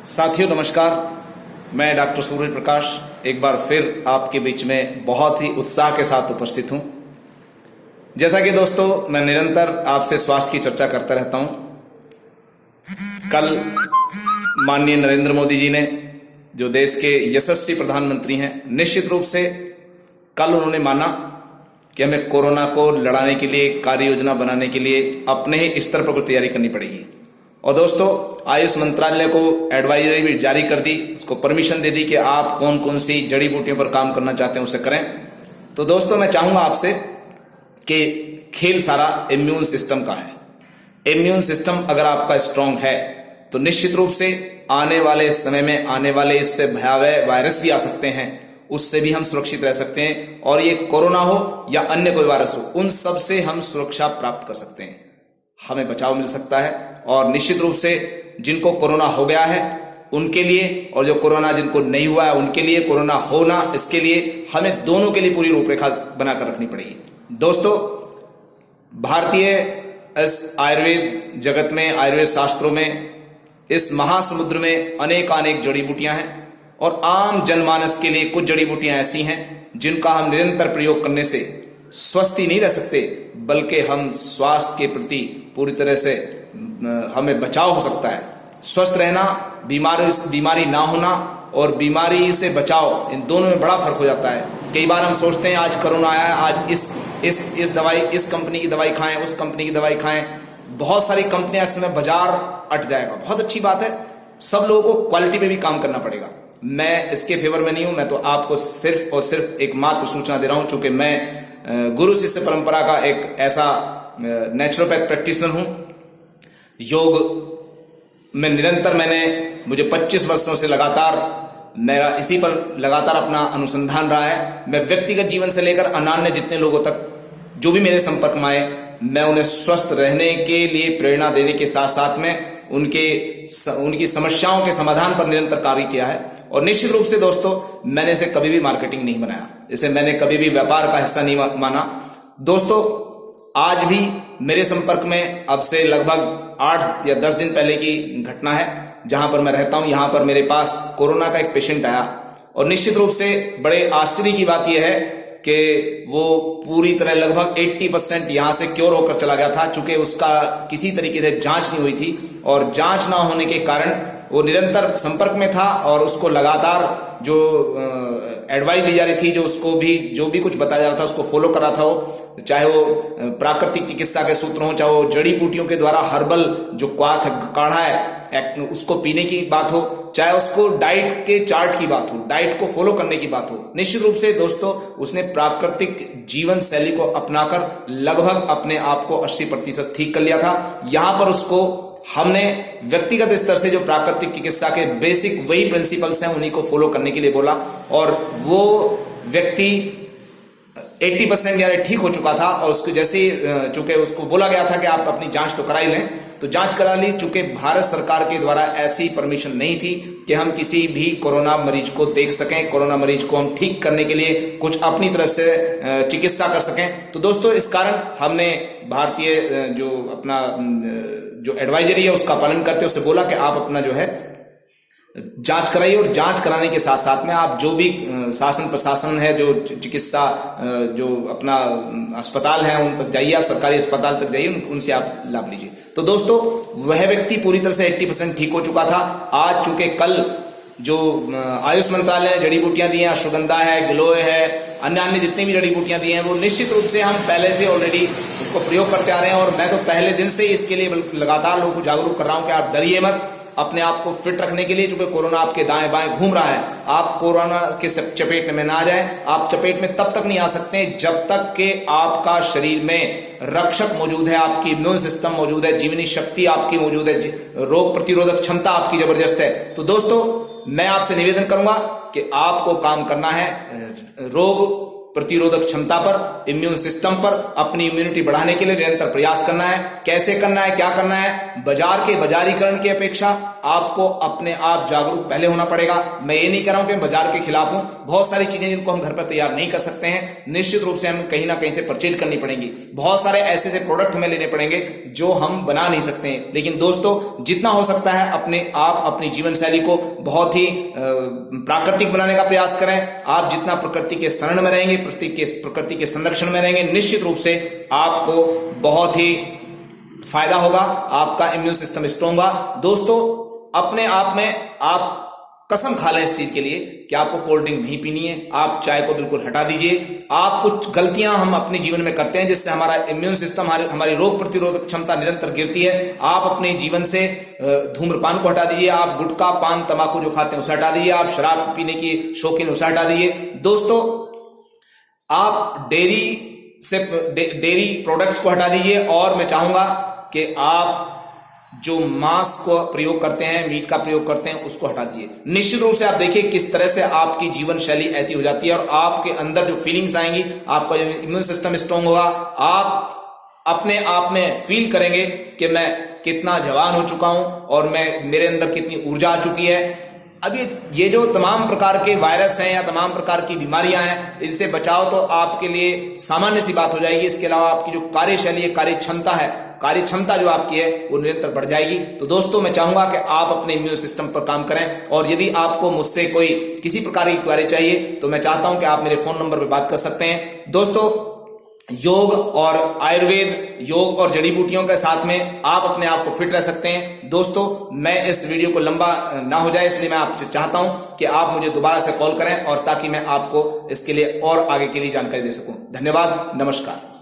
साथियों नमस्कार। मैं डॉक्टर सूर्य प्रकाश एक बार फिर आपके बीच में बहुत ही उत्साह के साथ उपस्थित हूं। जैसा कि दोस्तों मैं निरंतर आपसे स्वास्थ्य की चर्चा करता रहता हूं। कल माननीय नरेंद्र मोदी जी ने, जो देश के यशस्वी प्रधानमंत्री हैं, निश्चित रूप से कल उन्होंने माना कि हमें कोरोना को लड़ाने के लिए कार्य योजना बनाने के लिए अपने ही स्तर पर तैयारी करनी पड़ेगी। और दोस्तों आयुष मंत्रालय को एडवाइजरी भी जारी कर दी, उसको परमिशन दे दी कि आप कौन कौन सी जड़ी बूटियों पर काम करना चाहते हैं उसे करें। तो दोस्तों मैं चाहूंगा आपसे कि खेल सारा इम्यून सिस्टम का है। इम्यून सिस्टम अगर आपका स्ट्रांग है तो निश्चित रूप से आने वाले समय में आने वाले इससे भयावह वायरस भी आ सकते हैं, उससे भी हम सुरक्षित रह सकते हैं। और ये कोरोना हो या अन्य कोई वायरस हो, उन सब से हम सुरक्षा प्राप्त कर सकते हैं, हमें बचाव मिल सकता है। और निश्चित रूप से जिनको कोरोना हो गया है उनके लिए, और जो कोरोना जिनको नहीं हुआ है उनके लिए, कोरोना होना इसके लिए हमें दोनों के लिए पूरी रूपरेखा बनाकर रखनी पड़ेगी। दोस्तों भारतीय इस आयुर्वेद जगत में, आयुर्वेद शास्त्रों में, इस महासमुद्र में अनेक जड़ी बूटियां हैं। और आम जनमानस के लिए कुछ जड़ी बूटियां ऐसी हैं जिनका हम निरंतर प्रयोग करने से स्वस्थ ही नहीं रह सकते, बल्कि हम स्वास्थ्य के प्रति पूरी तरह से हमें बचाव हो सकता है। स्वस्थ रहना, बीमारी ना होना और बीमारी से बचाव, इन दोनों में बड़ा फर्क हो जाता है। कई बार हम सोचते हैं आज कोरोना आया है, आज इस दवाई, इस कंपनी की दवाई खाएं, उस कंपनी की दवाई खाएं। बहुत सारी कंपनियां इस समय बाजार अट जाएगा, बहुत अच्छी बात है। सब लोगों को क्वालिटी पे भी काम करना पड़ेगा। मैं इसके फेवर में नहीं हूं, मैं तो आपको सिर्फ और सिर्फ एक मात्र सूचना दे रहा हूं, क्योंकि मैं गुरु शिष्य परंपरा का एक ऐसा नेचुरोपैथ प्रैक्टिशनर हूं। योग में निरंतर मुझे 25 वर्षों से लगातार मेरा इसी पर लगातार अपना अनुसंधान रहा है। मैं व्यक्तिगत जीवन से लेकर अनान्य जितने लोगों तक जो भी मेरे संपर्क में आए, मैं उन्हें स्वस्थ रहने के लिए प्रेरणा देने के साथ साथ में उनकी समस्याओं के समाधान पर निरंतर कार्य किया है। और निश्चित रूप से दोस्तों मैंने इसे कभी भी मार्केटिंग नहीं बनाया, इसे मैंने कभी भी व्यापार का हिस्सा नहीं माना। दोस्तों आज भी मेरे संपर्क में, अब से लगभग 8 या 10 दिन पहले की घटना है, जहां पर मैं रहता हूं, यहां पर मेरे पास कोरोना का एक पेशेंट आया। और निश्चित रूप से बड़े आश्चर्य की बात यह है कि वो पूरी तरह लगभग 80% यहां से क्योर होकर चला गया था, चूंकि उसका किसी तरीके से जांच नहीं हुई थी। और जांच ना होने के कारण वो निरंतर संपर्क में था और उसको लगातार जो एडवाइस दी जा रही थी, जो भी कुछ बताया जा रहा था, उसको फॉलो कर रहा था। वो चाहे वो प्राकृतिक चिकित्सा के सूत्र हो, चाहे वो जड़ी बूटियों के द्वारा हर्बल जो काढ़ा है उसको पीने की बात हो, चाहे उसको डाइट के चार्ट की बात हो, डाइट को फॉलो करने की बात हो। निश्चित रूप से दोस्तों उसने प्राकृतिक जीवन शैली को अपनाकर लगभग अपने आप को 80% ठीक कर लिया था। यहां पर उसको हमने व्यक्तिगत स्तर से जो प्राकृतिक चिकित्सा के बेसिक वही प्रिंसिपल्स हैं उन्हीं को फॉलो करने के लिए बोला। और वो व्यक्ति 80% यानी ठीक हो चुका था। और उसको जैसे चूंकि उसको बोला गया था कि आप अपनी जांच तो करा ही लें, तो जांच करा ली। चूंकि भारत सरकार के द्वारा ऐसी परमिशन नहीं थी कि हम किसी भी कोरोना मरीज को देख सकें, कोरोना मरीज को हम ठीक करने के लिए कुछ अपनी तरफ से चिकित्सा कर सकें। तो दोस्तों इस कारण हमने भारतीय जो एडवाइजरी है उसका पालन करते उसे बोला कि आप अपना जो है जांच कराइए। और जांच कराने के साथ साथ में आप जो भी शासन प्रशासन है, जो चिकित्सा जो अपना अस्पताल है उन तक जाइए, आप सरकारी अस्पताल तक जाइए, उनसे आप लाभ लीजिए। तो दोस्तों वह व्यक्ति पूरी तरह से 80% ठीक हो चुका था। आज चूंकि कल जो आयुष मंत्रालय ने जड़ी बूटियां दी हैं, अश्वगंधा है, गिलोय है, अन्य जितनी भी जड़ी बूटियां दी हैं, वो निश्चित रूप से हम पहले से ऑलरेडी उसको प्रयोग करते आ रहे हैं। और मैं तो पहले दिन से इसके लिए लगातार लोगों को जागरूक कर रहा हूं कि आप डरिए मत। अपने आप को फिट रखने के लिए, क्योंकि कोरोना आपके दाएं बाएं घूम रहा है, आप कोरोना के चपेट में ना आ जाए। आप चपेट में तब तक नहीं आ सकते जब तक कि आपका शरीर में रक्षक मौजूद है, आपकी इम्यून सिस्टम मौजूद है, जीवनी शक्ति आपकी मौजूद है, रोग प्रतिरोधक क्षमता आपकी जबरदस्त है। तो दोस्तों मैं आपसे निवेदन करूंगा कि आपको काम करना है। रोग प्रतिरोधक क्षमता पर, इम्यून सिस्टम पर, अपनी इम्यूनिटी बढ़ाने के लिए निरंतर प्रयास करना है। कैसे करना है, क्या करना है? बाजारीकरण की अपेक्षा आपको अपने आप जागरूक पहले होना पड़ेगा। मैं ये नहीं कह रहा हूं कि मैं बाजार के खिलाफ हूं। बहुत सारी चीजें जिनको हम घर पर तैयार नहीं कर सकते हैं, निश्चित रूप से हम कहीं ना कहीं से परचेज करनी पड़ेंगी। बहुत सारे ऐसे प्रोडक्ट हमें लेने पड़ेंगे जो हम बना नहीं सकते हैं। लेकिन दोस्तों, जितना हो सकता है अपने आप अपनी जीवन शैली को बहुत ही प्राकृतिक बनाने का प्रयास करें। आप जितना प्रकृति के शरण में रहेंगे, प्रकृति के संरक्षण में रहेंगे, निश्चित रूप से आपको बहुत ही फायदा होगा, आपका इम्यून सिस्टम स्ट्रांग होगा। दोस्तों, अपने आप में आप कसम खा लें इस चीज के लिए कि आपको कोल्ड ड्रिंक नहीं पीनी है, आप चाय को बिल्कुल हटा दीजिए। आप कुछ गलतियां हम अपने जीवन में करते हैं जिससे हमारा इम्यून सिस्टम, हमारी रोग प्रतिरोधक क्षमता निरंतर गिरती है। आप अपने जीवन से धूम्रपान को हटा दीजिए, आप गुटखा, पान, तंबाकू जो खाते हैं उसे हटा दीजिए, आप शराब पीने की शौकीन उसे हटा दीजिए। दोस्तों, आप डेयरी प्रोडक्ट्स को हटा दीजिए, और मैं चाहूंगा कि आप जो मांस को प्रयोग करते हैं, मीट का प्रयोग करते हैं, उसको हटा दीजिए। निश्चित रूप से आप देखिए किस तरह से आपकी जीवन शैली ऐसी हो जाती है और आपके अंदर जो फीलिंग्स आएंगी, आपका जो इम्यून सिस्टम स्ट्रांग होगा, आप अपने आप में फील करेंगे कि मैं कितना जवान हो चुका हूं और मेरे अंदर कितनी ऊर्जा आ चुकी है। अब ये जो तमाम प्रकार के वायरस हैं या तमाम प्रकार की बीमारियां हैं, इनसे बचाव तो आपके लिए सामान्य सी बात हो जाएगी। इसके अलावा आपकी जो कार्यशैली है, कार्य क्षमता जो आपकी है, वो निरंतर बढ़ जाएगी। तो दोस्तों, मैं चाहूंगा कि आप अपने इम्यून सिस्टम पर काम करें, और यदि आपको मुझसे कोई किसी प्रकार की क्वेरी चाहिए तो मैं चाहता हूं कि आप मेरे फोन नंबर पर बात कर सकते हैं। दोस्तों, योग और आयुर्वेद, योग और जड़ी बूटियों के साथ में आप अपने आप को फिट रह सकते हैं। दोस्तों, मैं इस वीडियो को लंबा ना हो जाए, इसलिए मैं आपसे चाहता हूं कि आप मुझे दोबारा से कॉल करें, और ताकि मैं आपको इसके लिए और आगे के लिए जानकारी दे सकूं। धन्यवाद, नमस्कार।